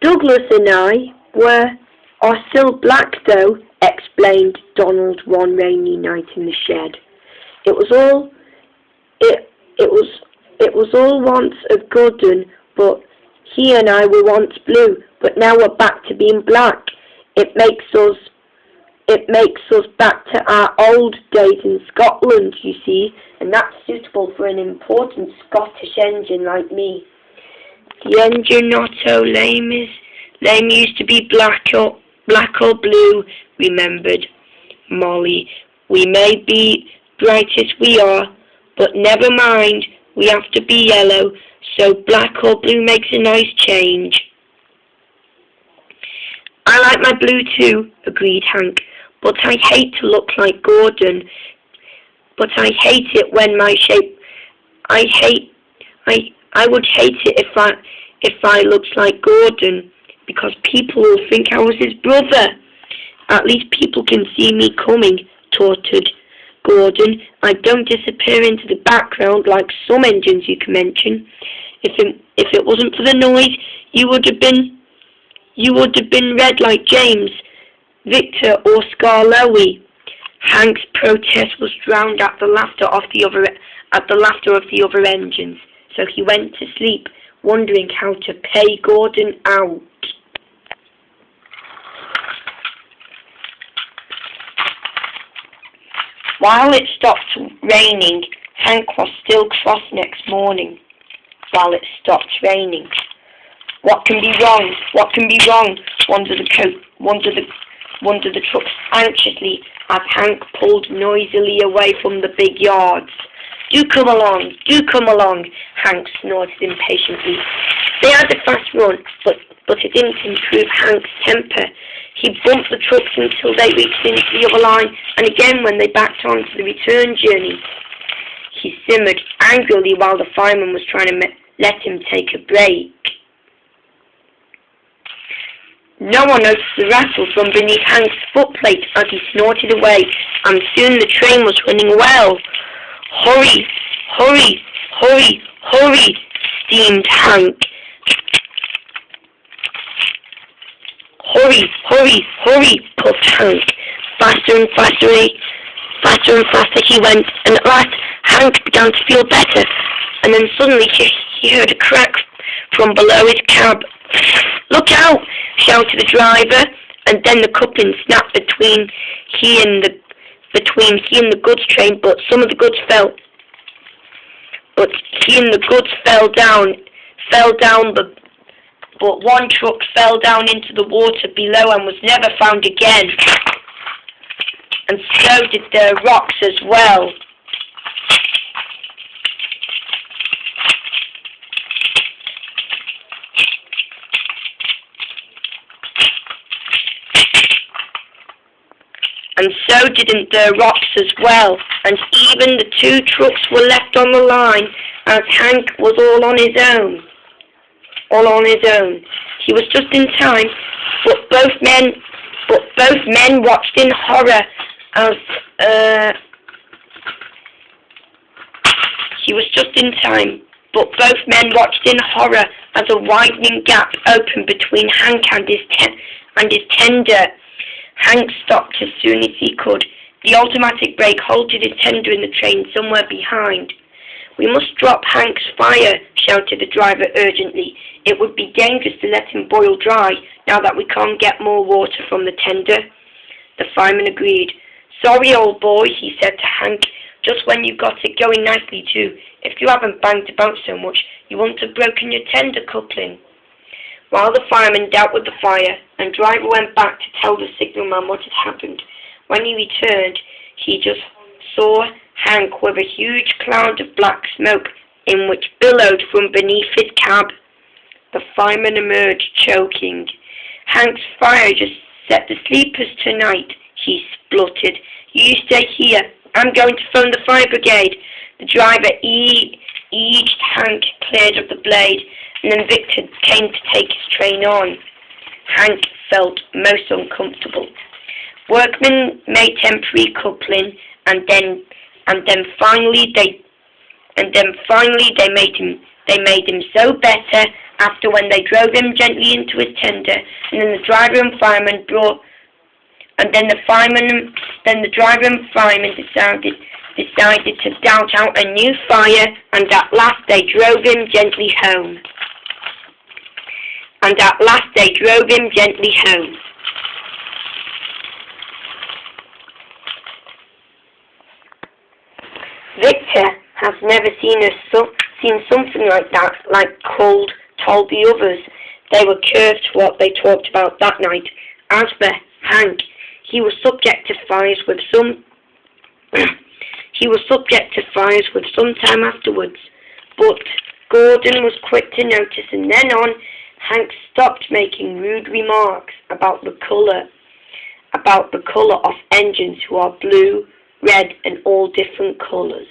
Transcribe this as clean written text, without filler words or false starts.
Douglas and I are still black though, explained Donald one rainy night in the shed. It was all it it was it was all once a Gordon, but he and I were once blue, but now we're back to being black. It makes us back to our old days in Scotland, you see, and that's suitable for an important Scottish engine like me. The engine not so lame used to be black or blue, remembered Molly. We may be bright as we are, but never mind, we have to be yellow, so black or blue makes a nice change. I like my blue too, agreed Hank, but I hate to look like Gordon. But I hate it when my shape. I would hate it if I looked like Gordon, because people will think I was his brother. At least people can see me coming, taunted Gordon. I don't disappear into the background like some engines you can mention. If it wasn't for the noise, you would have been red like James, Victor, or Skarloey. Hank's protest was drowned at the laughter of the other engines, so he went to sleep, wondering how to pay Gordon out. While it stopped raining, Hank was still cross next morning. While it stopped raining. What can be wrong? What can be wrong? Wondered the trucks anxiously as Hank pulled noisily away from the big yards. Do come along, Hank snorted impatiently. They had a fast run, but it didn't improve Hank's temper. He bumped the trucks until they reached into the other line, and again when they backed onto the return journey. He simmered angrily while the fireman was trying to let him take a break. No one noticed the rattle from beneath Hank's footplate as he snorted away, and soon the train was running well. Hurry, hurry, hurry, hurry, steamed Hank. Hurry, hurry, hurry, puffed Hank. Faster and faster he went, and at last Hank began to feel better, and then suddenly he heard a crack from below his cab. Look out! Shouted the driver, and then the coupling snapped between he and the goods train, but some of the goods fell down, but one truck fell down into the water below and was never found again. And so did the rocks as well. And so didn't the rocks as well, and even the two trucks were left on the line, as Hank was all on his own. He was just in time, but both men watched in horror as a widening gap opened between Hank and his tender. Hank stopped as soon as he could. The automatic brake halted his tender in the train somewhere behind. We must drop Hank's fire, shouted the driver urgently. It would be dangerous to let him boil dry now that we can't get more water from the tender. The fireman agreed. Sorry, old boy, he said to Hank, just when you got it going nicely too. If you haven't banged about so much, you wouldn't have broken your tender coupling. While the fireman dealt with the fire, and driver went back to tell the signalman what had happened. When he returned, he just saw Hank with a huge cloud of black smoke in which billowed from beneath his cab. The fireman emerged, choking. Hank's fire just set the sleepers tonight, he spluttered. You stay here. I'm going to phone the fire brigade. The driver eased Hank cleared of the blade, and then Victor came to take his train on. Hank felt most uncomfortable. Workmen made temporary coupling, and then finally they made him so better after when they drove him gently into his tender, and then the driver and fireman decided to doubt out a new fire, and at last they drove him gently home. Victor has never seen something like that, like cold, told the others. They were curved to what they talked about that night. As for Hank, he was subject to fires with some time afterwards. But Gordon was quick to notice, and then on, Hank stopped making rude remarks about the colour of engines who are blue, red, and all different colours.